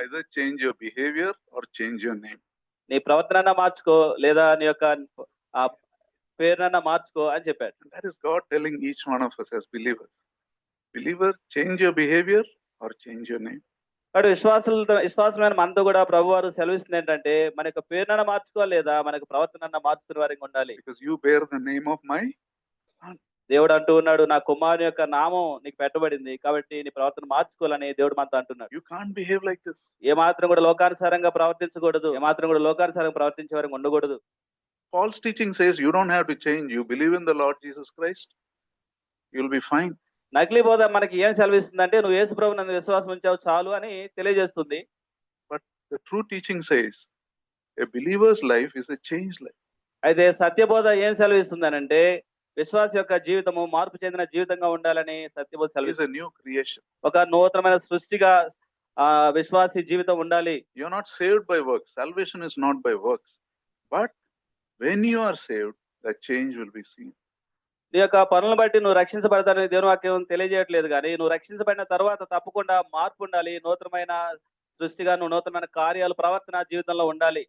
either change your behavior or change your name. నీ ప్రవర్తన మార్చుకో లేదా నీ యొక్క పేరునన్నా మార్చుకో అని చెప్పాడు. And that is God telling each one of us as believers. Believer, change your behavior or change your name. కాబట్టి విశ్వాసమైన మనతో కూడా ప్రభు వారు సెలవిస్తుంది ఏంటంటే మన యొక్క పేరునన్నా మార్చుకో లేదా మనకు ప్రవర్తన మార్చుకునే వారికి ఉండాలి. Because you bear the name of my son. దేవుడు అంటూ ఉన్నాడు, నా కుమారుని యొక్క నామం నీకు పెట్టబడింది కాబట్టి నీ ప్రవర్తన మార్చుకోవాలని దేవుడు మనతో అంటున్నాడు. You can't behave like this. ఏ మాత్రం కూడా లోకానుసారంగా ప్రవర్తించకూడదు, ఏ మాత్రం కూడా లోకానుసారంగా ప్రవర్తించే వారికి ఉండకూడదు. False teaching says you don't have to change. You believe in the Lord Jesus Christ, you'll be fine. నకిలీ బోధ మనకి ఏం సెలవిస్తుందంటే నువ్వు యేసు ప్రభువుని నందు విశ్వాసం ఉంచావు చాలు అని తెలియజేస్తుంది. But the true teaching says a believer's life is a changed life. అయితే సత్యబోధ ఏం సెలవిస్తుందనంటే విశ్వాస యొక్క జీవితము మార్పు చెందిన జీవితంగా ఉండాలని సత్యబోధ It is సెలవిస్తుంది. a new creation. ఒక నూతనమైన సృష్టిగా విశ్వాసి జీవితం ఉండాలి. You're not saved by works. Salvation is not by works. But when you are saved, that change will be seen. నీ యొక్క పనులను బట్టి నువ్వు రక్షించబడతానని దేవుని వాక్యం తెలియజేయట్లేదు, కానీ నువ్వు రక్షించబడిన తర్వాత తప్పకుండా మార్పు ఉండాలి. నూతనమైన సృష్టిగా నువ్వు నూతనమైన కార్యాలు ప్రవర్తన జీవితంలో ఉండాలి.